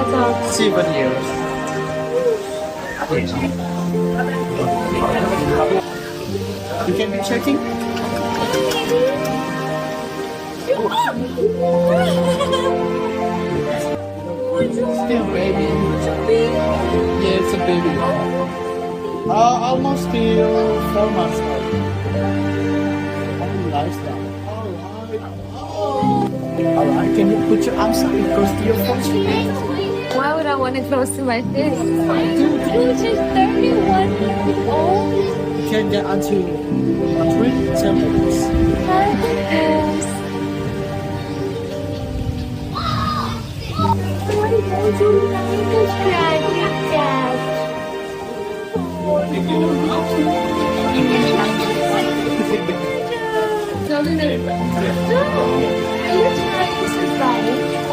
Souvenirs. You can be checking. Still baby. Yeah, it's a baby. Almost till 4 months now. Oh, nice now. Alright, can you put your arms up close to your face? Why would I want it close to my face? You're just 31 years old. You can get until 10 minutes. Yes. Would you like to try it, Dad? No. Are you trying to survive?